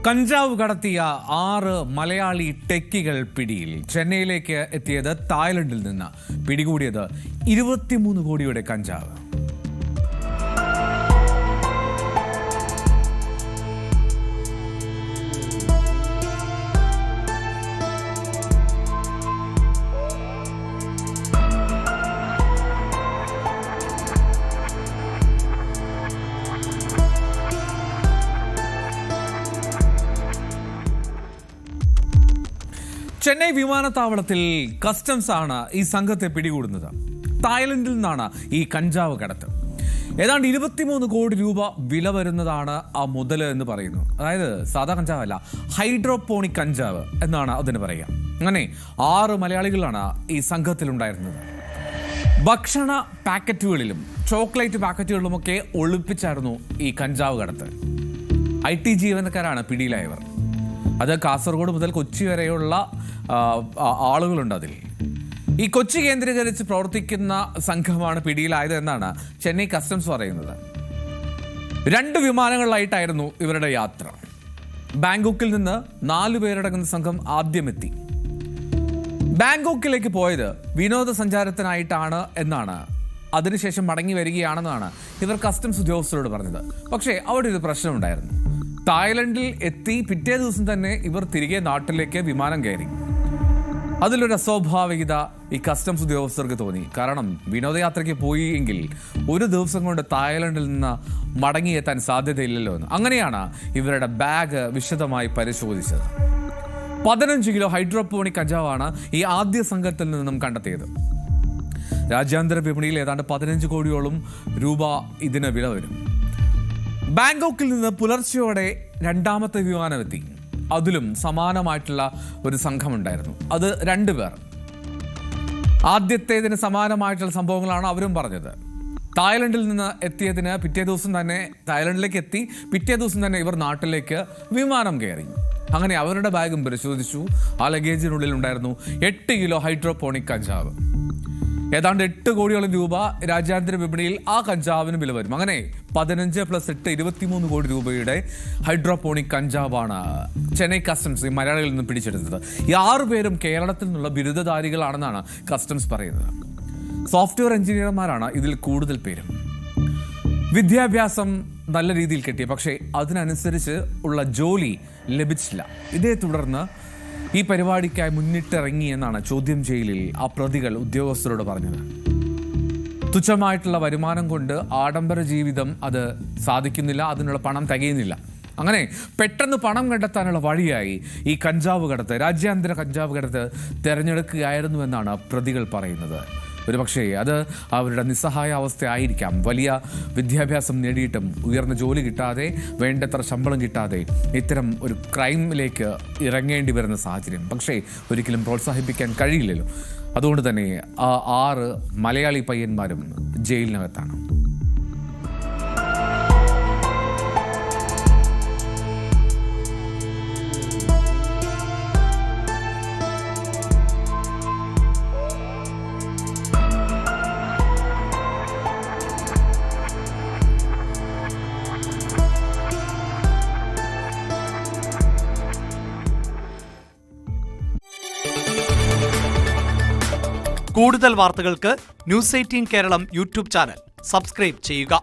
കഞ്ചാവ് കടത്തിയ 6 മലയാളി ടെക്കികൾ പിടിയിൽ. ചെന്നൈയിലേക്ക് എത്തിയത് തായ്ലൻഡിൽ നിന്ന്. പിടികൂടിയത് 23 കോടിയുടെ കഞ്ചാവ്. ചെന്നൈ വിമാനത്താവളത്തിൽ കസ്റ്റംസ് ആണ് ഈ സംഘത്തെ പിടികൂടുന്നത്. തായ്ലൻഡിൽ നിന്നാണ് ഈ കഞ്ചാവ് കടത്ത്. ഏതാണ്ട് 23 കോടി രൂപ വില വരുന്നതാണ് ആ മുതല് എന്ന് പറയുന്നു. അതായത് സാധാ കഞ്ചാവല്ല, ഹൈഡ്രോപോണിക് കഞ്ചാവ് എന്നാണ് അതിന് പറയുക. അങ്ങനെ 6 മലയാളികളാണ് ഈ സംഘത്തിലുണ്ടായിരുന്നത്. ഭക്ഷണ പാക്കറ്റുകളിലും ചോക്ലേറ്റ് പാക്കറ്റുകളിലുമൊക്കെ ഒളിപ്പിച്ചായിരുന്നു ഈ കഞ്ചാവ് കടത്ത്. IT ജീവനക്കാരാണ് പിടിയിലായവർ. അത് കാസർഗോഡ് മുതൽ കൊച്ചി വരെയുള്ള ആളുകളുണ്ട്. അതിൽ ഈ കൊച്ചി കേന്ദ്രീകരിച്ച് പ്രവർത്തിക്കുന്ന സംഘമാണ് പിടിയിലായത് എന്നാണ് ചെന്നൈ കസ്റ്റംസ് പറയുന്നത്. 2 വിമാനങ്ങളിലായിട്ടായിരുന്നു ഇവരുടെ യാത്ര. ബാങ്കോക്കിൽ നിന്ന് 4 പേരടങ്ങുന്ന സംഘം ആദ്യമെത്തി. ബാങ്കോക്കിലേക്ക് പോയത് വിനോദസഞ്ചാരത്തിനായിട്ടാണ് എന്നാണ്, അതിനുശേഷം മടങ്ങി വരികയാണെന്നാണ് ഇവർ കസ്റ്റംസ് ഉദ്യോഗസ്ഥരോട് പറഞ്ഞത്. പക്ഷേ അവിടെ ഒരു പ്രശ്നമുണ്ടായിരുന്നു. തായ്ലൻഡിൽ എത്തി പിറ്റേ ദിവസം തന്നെ ഇവർ തിരികെ നാട്ടിലേക്ക് വിമാനം കയറി. അതിലൊരു അസ്വാഭാവികത ഈ കസ്റ്റംസ് ഉദ്യോഗസ്ഥർക്ക് തോന്നി. കാരണം വിനോദയാത്രയ്ക്ക് പോയി എങ്കിൽ ഒരു ദിവസം കൊണ്ട് തായ്ലൻഡിൽ നിന്ന് മടങ്ങിയെത്താൻ സാധ്യതയില്ലല്ലോ എന്ന്. അങ്ങനെയാണ് ഇവരുടെ ബാഗ് വിശദമായി പരിശോധിച്ചത്. 15 കിലോ ഹൈഡ്രോപോണിക് കഞ്ചാവാണ് ഈ ആദ്യ സംഘത്തിൽ നിന്നും കണ്ടെത്തിയത്. രാജ്യാന്തര വിപണിയിൽ ഏതാണ്ട് 15 കോടിയോളം രൂപ ഇതിന് വില വരും. ബാങ്കോക്കിൽ നിന്ന് പുലർച്ചെയോടെ 2ാമത്തെ വിമാനമെത്തി. അതിലും സമാനമായിട്ടുള്ള ഒരു സംഘമുണ്ടായിരുന്നു. അത് 2 പേർ. ആദ്യത്തേതിന് സമാനമായിട്ടുള്ള സംഭവങ്ങളാണ് അവരും പറഞ്ഞത്. തായ്ലൻഡിൽ നിന്ന് എത്തിയതിന് തായ്ലൻഡിലേക്ക് എത്തി പിറ്റേ ദിവസം തന്നെ ഇവർ നാട്ടിലേക്ക് വിമാനം കയറി. അങ്ങനെ അവരുടെ ബാഗും പരിശോധിച്ചു. ആ ലഗേജിനുള്ളിൽ ഉണ്ടായിരുന്നു 8 കിലോ ഹൈഡ്രോപോണിക് കഞ്ചാവ്. ഏതാണ്ട് 8 കോടിയോളം രൂപ രാജ്യാന്തര വിപണിയിൽ ആ കഞ്ചാവിന് വില വരും. അങ്ങനെ 15 + 8 23 കോടി രൂപയുടെ ഹൈഡ്രോപോണിക് കഞ്ചാവാണ് ചെന്നൈ കസ്റ്റംസ് ഈ മലയാളികളിൽ നിന്ന് പിടിച്ചെടുത്തത്. ഈ 6 പേരും കേരളത്തിൽ നിന്നുള്ള ബിരുദധാരികളാണെന്നാണ് കസ്റ്റംസ് പറയുന്നത്. സോഫ്റ്റ്വെയർ എഞ്ചിനീയർമാരാണ് ഇതിൽ കൂടുതൽ പേരും. വിദ്യാഭ്യാസം നല്ല രീതിയിൽ കിട്ടി, പക്ഷേ അതിനനുസരിച്ച് ഉള്ള ജോലി ലഭിച്ചില്ല. ഇതേ തുടർന്ന് ഈ പരിപാടിക്കായി മുന്നിട്ടിറങ്ങി എന്നാണ് ചോദ്യം ചെയ്യലിൽ ആ പ്രതികൾ ഉദ്യോഗസ്ഥരോട് പറഞ്ഞത്. തുച്ഛമായിട്ടുള്ള വരുമാനം കൊണ്ട് ആഡംബര ജീവിതം അത് സാധിക്കുന്നില്ല, അതിനുള്ള പണം തികയുന്നില്ല. അങ്ങനെ പെട്ടെന്ന് പണം കണ്ടെത്താനുള്ള വഴിയായി ഈ കഞ്ചാവ് കടത്ത്, രാജ്യാന്തര കഞ്ചാവ് കടത്ത് തിരഞ്ഞെടുക്കുകയായിരുന്നുവെന്നാണ് പ്രതികൾ പറയുന്നത്. ഒരുപക്ഷേ അത് അവരുടെ നിസ്സഹായ അവസ്ഥയായിരിക്കാം. വലിയ വിദ്യാഭ്യാസം നേടിയിട്ടും ഉയർന്ന ജോലി കിട്ടാതെ, വേണ്ടത്ര ശമ്പളം കിട്ടാതെ ഇത്തരം ഒരു ക്രൈമിലേക്ക് ഇറങ്ങേണ്ടി വരുന്ന സാഹചര്യം പക്ഷേ ഒരിക്കലും പ്രോത്സാഹിപ്പിക്കാൻ കഴിയില്ലല്ലോ. അതുകൊണ്ട് തന്നെ ആ 6 മലയാളി പയ്യന്മാരും ജയിലിനകത്താണ്. കൂടുതൽ വാർത്തകൾക്ക് News 18 Keralam YouTube channel subscribe ചെയ്യുക.